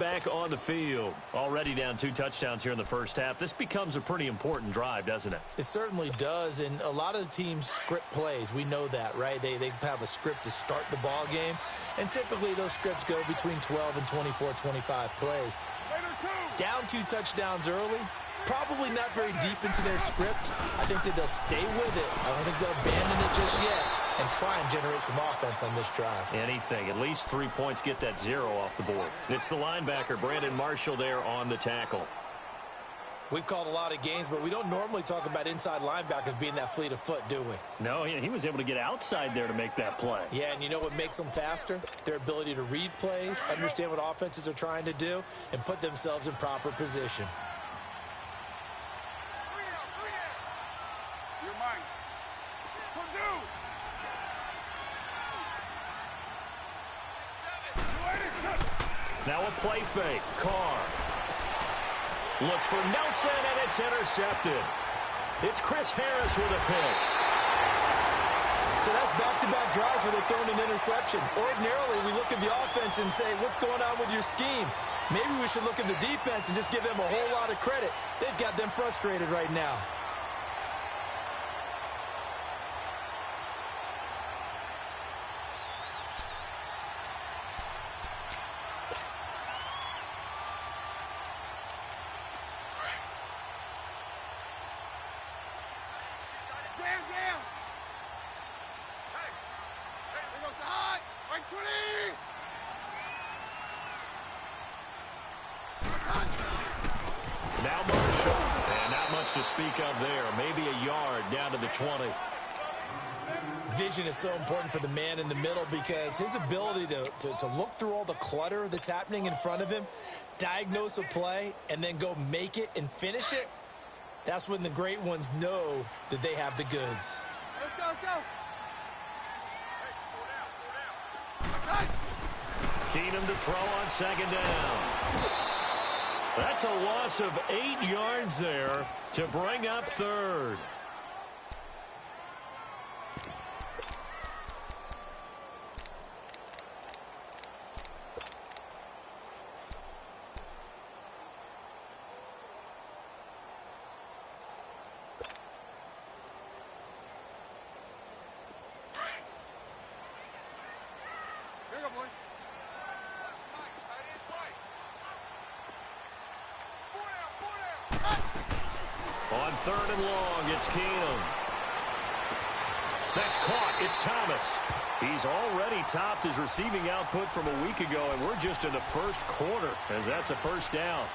back on the field. Already down 2 touchdowns here in the first half. This becomes a pretty important drive, doesn't it? It certainly does, and a lot of the teams script plays. We know that, right? They have a script to start the ball game, and typically those scripts go between 12 and 24, 25 plays. Down 2 touchdowns early, probably not very deep into their script. I think that they'll stay with it. I don't think they'll abandon it just yet and try and generate some offense on this drive. Anything. At least 3 points, get that 0 off the board. It's the linebacker, Brandon Marshall, there on the tackle. We've called a lot of games, but we don't normally talk about inside linebackers being that fleet of foot, do we? No, he was able to get outside there to make that play. Yeah, and you know what makes them faster? Their ability to read plays, understand what offenses are trying to do, and put themselves in proper position. Now a play fake. Carr looks for Nelson, and it's intercepted. It's Chris Harris with a pick. So that's back-to-back drives where they've thrown an interception. Ordinarily, we look at the offense and say, what's going on with your scheme? Maybe we should look at the defense and just give them a whole lot of credit. They've got them frustrated right now. Now Marshall, and not much to speak of there. Maybe a yard down to the 20. Vision is so important for the man in the middle because his ability to look through all the clutter that's happening in front of him, diagnose a play, and then go make it and finish it, that's when the great ones know that they have the goods. Let's go, let's go. Keenum to throw on 2nd down. That's a loss of 8 yards there to bring up 3rd. Here you go, boys. On 3rd and long, it's Keenum. That's caught. It's Thomas. He's already topped his receiving output from a week ago, and we're just in the first quarter as that's a 1st down.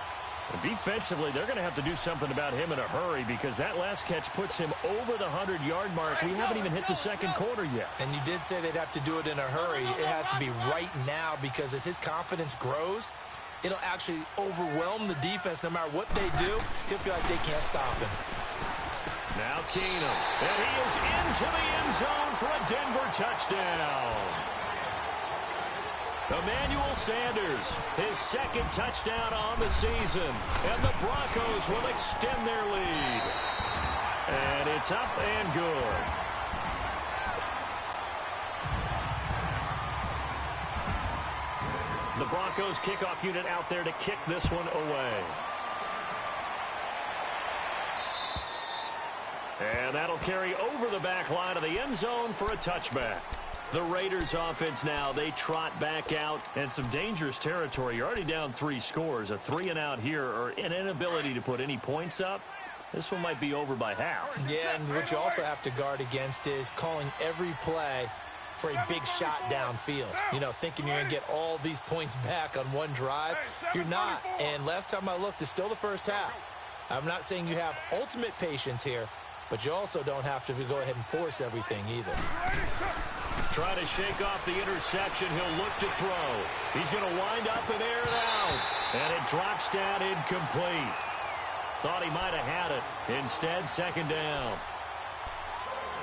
And defensively, they're going to have to do something about him in a hurry because that last catch puts him over the 100-yard mark. We haven't even hit the 2nd quarter yet. And you did say they'd have to do it in a hurry. It has to be right now because as his confidence grows, it'll actually overwhelm the defense. No matter what they do, he'll feel like they can't stop him. Now Keenum, and he is into the end zone for a Denver touchdown. Emmanuel Sanders, his 2nd touchdown on the season, and the Broncos will extend their lead. And it's up and good. The Broncos kickoff unit out there to kick this one away. And that'll carry over the back line of the end zone for a touchback. The Raiders offense now, they trot back out in some dangerous territory. You're already down 3 scores. A 3-and-out here or an inability to put any points up. This one might be over by half. Yeah, and what you also have to guard against is calling every play for a big shot downfield. You know, thinking you're going to get all these points back on one drive. You're not. And last time I looked, it's still the first half. I'm not saying you have ultimate patience here, but you also don't have to go ahead and force everything either. Trying to shake off the interception. He'll look to throw. He's going to wind up and air it out. And it drops down incomplete. Thought he might have had it. Instead, 2nd down.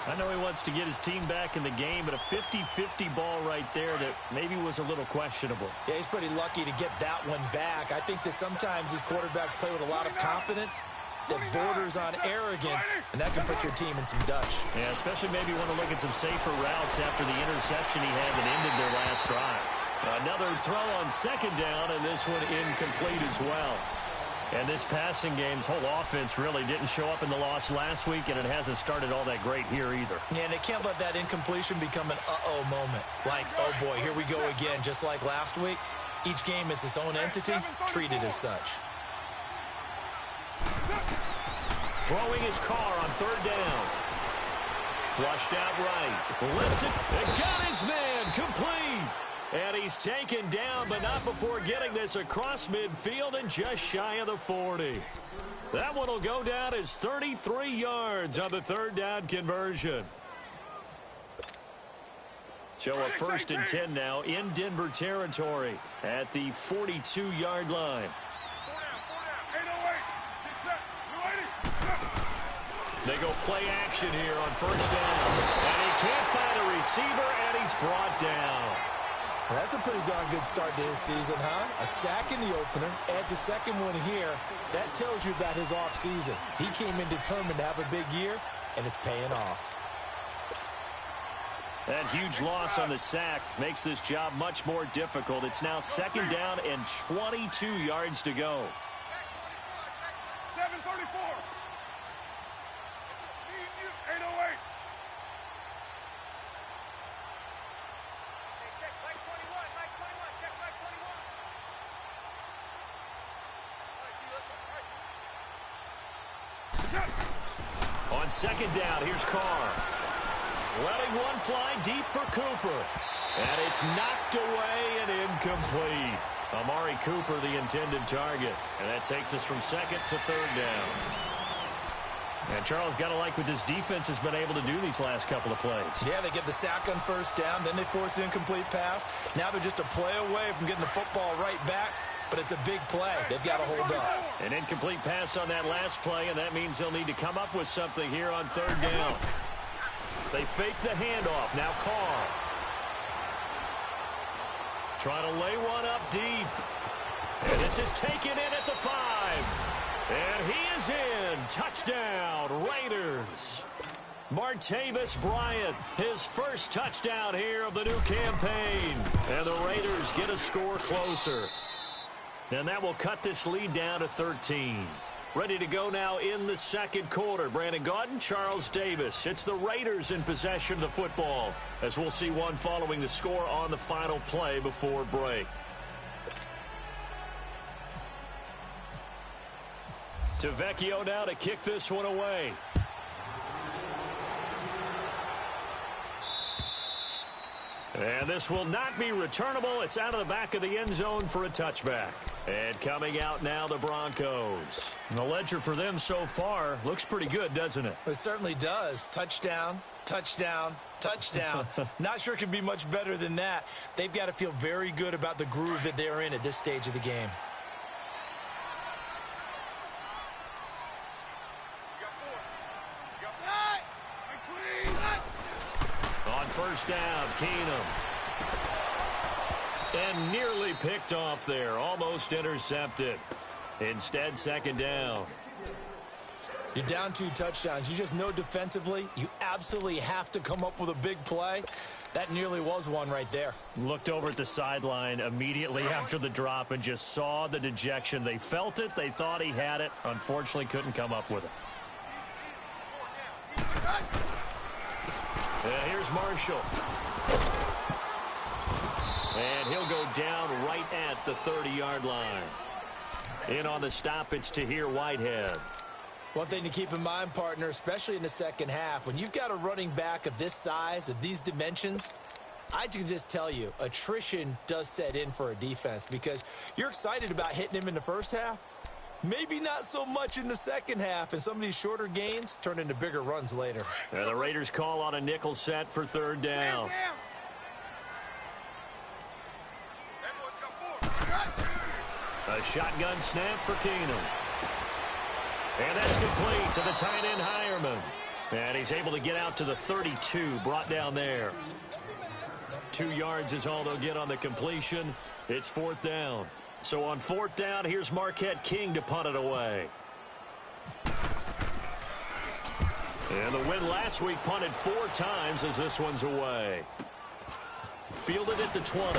I know he wants to get his team back in the game, but a 50-50 ball right there that maybe was a little questionable. Yeah, he's pretty lucky to get that one back. I think that sometimes these quarterbacks play with a lot of confidence that borders on arrogance, and that can put your team in some dutch. Yeah, especially maybe want to look at some safer routes after the interception he had that ended their last drive. Another throw on second down, and this one incomplete as well. And this passing game's whole offense really didn't show up in the loss last week, and it hasn't started all that great here either. Yeah, and they can't let that incompletion become an uh-oh moment. Like, oh boy, here we go again, just like last week. Each game is its own entity, treated as such. Throwing his car on third down. Flushed out right. Lets it. And got his man. Complete. And he's taken down, but not before getting this across midfield and just shy of the 40. That one will go down as 33 yards on the third down conversion. So a 1st and 10 now in Denver territory at the 42-yard line. They go play action here on first down. And he can't find a receiver, and he's brought down. Well, that's a pretty darn good start to his season, huh? A sack in the opener, adds a second one here. That tells you about his offseason. He came in determined to have a big year, and it's paying off. That huge loss on the sack makes this job much more difficult. It's now 2nd down and 22 yards to go. 734. 808. Check Mike 21. Mike 21. Check Mike 21. On 2nd down, here's Carr. Letting one fly deep for Cooper. And it's knocked away and incomplete. Amari Cooper, the intended target. And that takes us from 2nd to 3rd down. And Charles, got to like what this defense has been able to do these last couple of plays. Yeah, they get the sack on first down, then they force an incomplete pass. Now they're just a play away from getting the football right back, but it's a big play. They've got to hold up. An incomplete pass on that last play, and that means they'll need to come up with something here on 3rd down. They fake the handoff. Now Carr. Trying to lay one up deep. And this is taken in at the 5. And he is in. Touchdown, Raiders. Martavis Bryant, his first touchdown here of the new campaign. And the Raiders get a score closer. And that will cut this lead down to 13. Ready to go now in the 2nd quarter. Brandon Gaudin, Charles Davis. It's the Raiders in possession of the football, as we'll see one following the score on the final play before break. Tavecchio now to kick this one away. And this will not be returnable. It's out of the back of the end zone for a touchback. And coming out now, the Broncos. And the ledger for them so far looks pretty good, doesn't it? It certainly does. Touchdown, touchdown, touchdown. Not sure it can be much better than that. They've got to feel very good about the groove that they're in at this stage of the game. On first down, Keenum. And nearly picked off there. Almost intercepted. Instead, 2nd down. You're down 2 touchdowns. You just know defensively you absolutely have to come up with a big play. That nearly was one right there. Looked over at the sideline immediately after the drop and just saw the dejection. They felt it. They thought he had it. Unfortunately, couldn't come up with it. And here's Marshall. And he'll go down right at the 30-yard line. In on the stop, it's Tahir Whitehead. One thing to keep in mind, partner, especially in the second half, when you've got a running back of this size, of these dimensions, I can just tell you, attrition does set in for a defense because you're excited about hitting him in the first half. Maybe not so much in the second half, and some of these shorter gains turn into bigger runs later. And the Raiders call on a nickel set for 3rd down. A shotgun snap for Keenum. And that's complete to the tight end Hireman. And he's able to get out to the 32, brought down there. 2 yards is all they'll get on the completion. It's 4th down. So on 4th down, here's Marquette King to punt it away. And the win last week punted 4 times as this one's away. Fielded at the 20.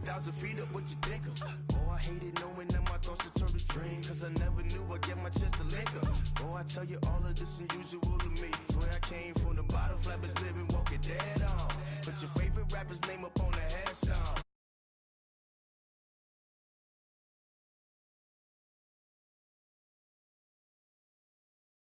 1,000 feet up, what you think of? Oh, I hated knowing that my thoughts would turn to dream, cause I never knew I'd get my chance to link up. Oh, I tell you all of this unusual to me. Swear I came from the bottom, flappers living, walking dead on. Put your favorite rapper's name up on the headstone.